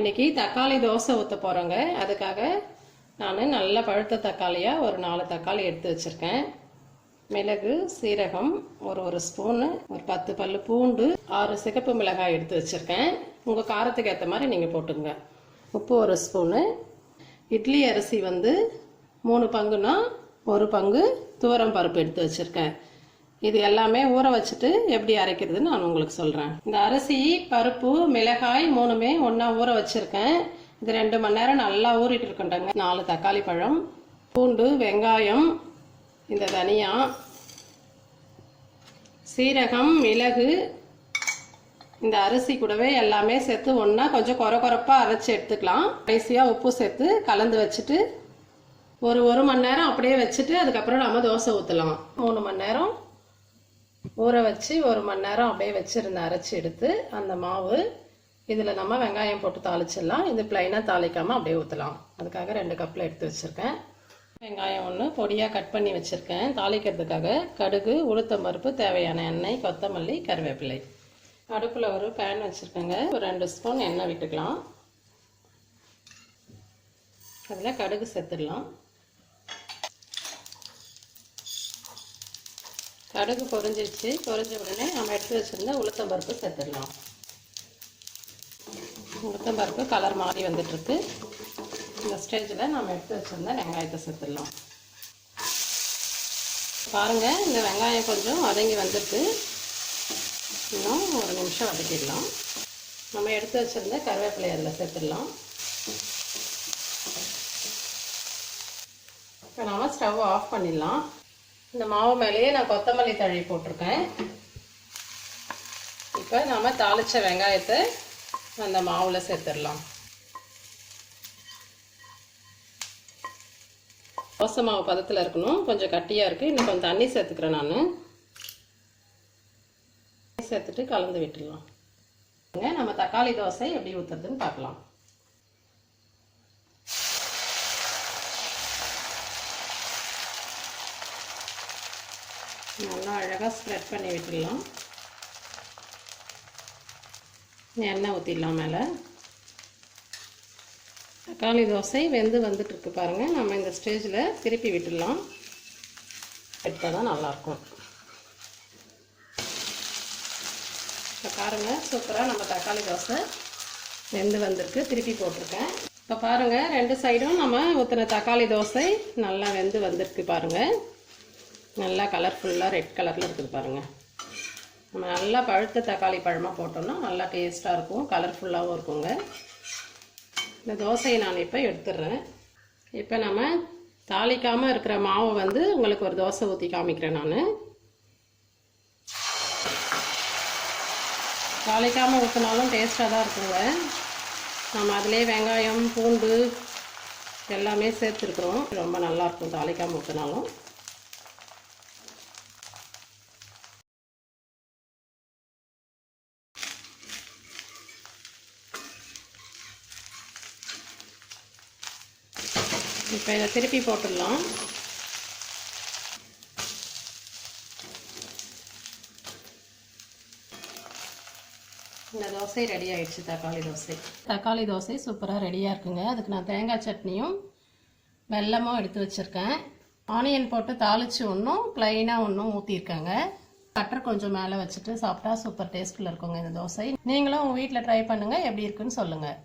நம்ம இன்னைக்கு தக்காளி தோசை ஊற்ற போகிறோங்க. அதுக்காக நான் நல்ல பழுத்த தக்காளியாக ஒரு 4 தக்காளி எடுத்து வச்சுருக்கேன். மிளகு, சீரகம் ஒரு ஸ்பூனு, ஒரு 10 பல்லு பூண்டு, 6 சிகப்பு மிளகாய் எடுத்து வச்சுருக்கேன். உங்கள் காரத்துக்கு ஏற்ற மாதிரி நீங்கள் போட்டுங்க. உப்பு 1 ஸ்பூனு. இட்லி அரிசி 3 பங்குனா 1 பங்கு துவரம் பருப்பு எடுத்து வச்சுருக்கேன். இது எல்லாமே ஊற வச்சுட்டு எப்படி அரைக்கிறதுன்னு நான் உங்களுக்கு சொல்கிறேன். இந்த அரிசி, பருப்பு, மிளகாய் 3மே ஒன்றா ஊற வச்சுருக்கேன். இது 2 மணி நேரம் நல்லா ஊறிட்டு இருக்கேன்ங்க. 4 தக்காளி பழம், பூண்டு, வெங்காயம், இந்த தனியா, சீரகம், மிளகு, இந்த அரிசி கூடவே எல்லாமே சேர்த்து ஒன்றா கொஞ்சம் கொரப்பாக அரைச்சி எடுத்துக்கலாம். கடைசியாக உப்பு சேர்த்து கலந்து வச்சுட்டு ஒரு மணி நேரம் அப்படியே வச்சுட்டு அதுக்கப்புறம் நம்ம தோசை ஊற்றலாம். 3 மணி நேரம் ஊற வச்சு 1 மணி நேரம் அப்படியே வச்சுருந்த அரைச்சி எடுத்து அந்த மாவு இதில் நம்ம வெங்காயம் போட்டு தாளிச்சிடலாம். இது பிளைனாக தாளிக்காமல் அப்படியே ஊற்றலாம். அதுக்காக 2 கப்பில் எடுத்து வச்சுருக்கேன். வெங்காயம் 1 பொடியாக கட் பண்ணி வச்சுருக்கேன். தாளிக்கிறதுக்காக கடுகு, உளுத்தம் பருப்பு, தேவையான எண்ணெய், கொத்தமல்லி, கருவேப்பிலை. அடுப்பில் ஒரு பேன் வச்சுருக்கேங்க. ஒரு 2 ஸ்பூன் எண்ணெய் விட்டுக்கலாம். அதில் கடுகு சேர்த்துடலாம். கடுகு பொரிஞ்சிச்சு. பொரிஞ்ச உடனே நம்ம எடுத்து வச்சுருந்த உளுத்தம் பருப்பு சேர்த்துடலாம். உளுத்தம் பருப்பு கலர் மாறி வந்துட்டுருக்கு. இந்த ஸ்டேஜில் நம்ம எடுத்து வச்சுருந்த வெங்காயத்தை சேர்த்துடலாம். பாருங்கள், இந்த வெங்காயம் கொஞ்சம் வதங்கி வந்துட்டு இன்னும் 1 நிமிஷம் வதக்கிடலாம். நம்ம எடுத்து வச்சுருந்த கருவேப்பிலை அதில் சேர்த்துடலாம். இப்போ நம்ம ஸ்டவ் ஆஃப் பண்ணிடலாம். இந்த மாவு மேலேயே நான் கொத்தமல்லி தழி போட்டிருக்கேன். இப்போ நம்ம தாளித்த வெங்காயத்தை அந்த மாவில் சேர்த்துடலாம். தோசை மாவு பதத்தில் இருக்கணும். கொஞ்சம் கட்டியாக இருக்குது. இன்னும் கொஞ்சம் தண்ணி சேர்த்துக்கிறேன். நான் சேர்த்துட்டு கலந்து விட்டுடலாம். நம்ம தக்காளி தோசை எப்படி ஊற்றுறதுன்னு பார்க்கலாம். நல்லா அழகாக ஸ்ப்ரெட் பண்ணி விட்டுடலாம். எண்ணெய் ஊற்றிடலாம் மேலே. தக்காளி தோசை வெந்து வந்துட்டுருக்கு பாருங்கள். நம்ம இந்த ஸ்டேஜில் திருப்பி விட்டுடலாம். எடுத்தால் தான் நல்லாயிருக்கும். இப்போ பாருங்கள், சூப்பராக நம்ம தக்காளி தோசை வெந்து வந்திருக்கு. திருப்பி போட்டிருக்கேன். இப்போ பாருங்கள், 2 சைடும் நம்ம ஊற்றின தக்காளி தோசை நல்லா வெந்து வந்திருக்கு பாருங்கள். நல்லா கலர்ஃபுல்லாக ரெட் கலரில் இருக்குது பாருங்கள். நம்ம நல்லா பழுத்த தக்காளி பழமாக போட்டோம்னா நல்லா டேஸ்ட்டாக இருக்கும், கலர்ஃபுல்லாகவும் இருக்குங்க. இந்த தோசையை நான் இப்போ எடுத்துடுறேன். இப்போ நம்ம தாளிக்காமல் இருக்கிற மாவை உங்களுக்கு ஒரு தோசை ஊற்றி காமிக்கிறேன். நான் தாளிக்காமல் ஊற்றினாலும் டேஸ்ட்டாக தான் இருக்குங்க. நம்ம அதிலே வெங்காயம், பூண்டு எல்லாமே சேர்த்துருக்குறோம். ரொம்ப நல்லாயிருக்கும் தாளிக்காமல் ஊற்றினாலும். இப்போ இதை திருப்பி போட்டுடலாம். இந்த தோசை ரெடி ஆயிடுச்சு. தக்காளி தோசை சூப்பராக ரெடியாக இருக்குங்க. அதுக்கு நான் தேங்காய் சட்னியும் வெல்லமும் எடுத்து வச்சுருக்கேன். ஆனியன் போட்டு தாளித்து ஒன்றும் ப்ளைனாக ஒன்றும் ஊற்றிருக்காங்க. பட்டர் கொஞ்சம் மேலே வச்சுட்டு சாப்பிட்டா சூப்பர் டேஸ்ட்டில் இருக்குங்க இந்த தோசை. நீங்களும் உங்கள் வீட்டில் ட்ரை பண்ணுங்கள். எப்படி இருக்குன்னு சொல்லுங்கள்.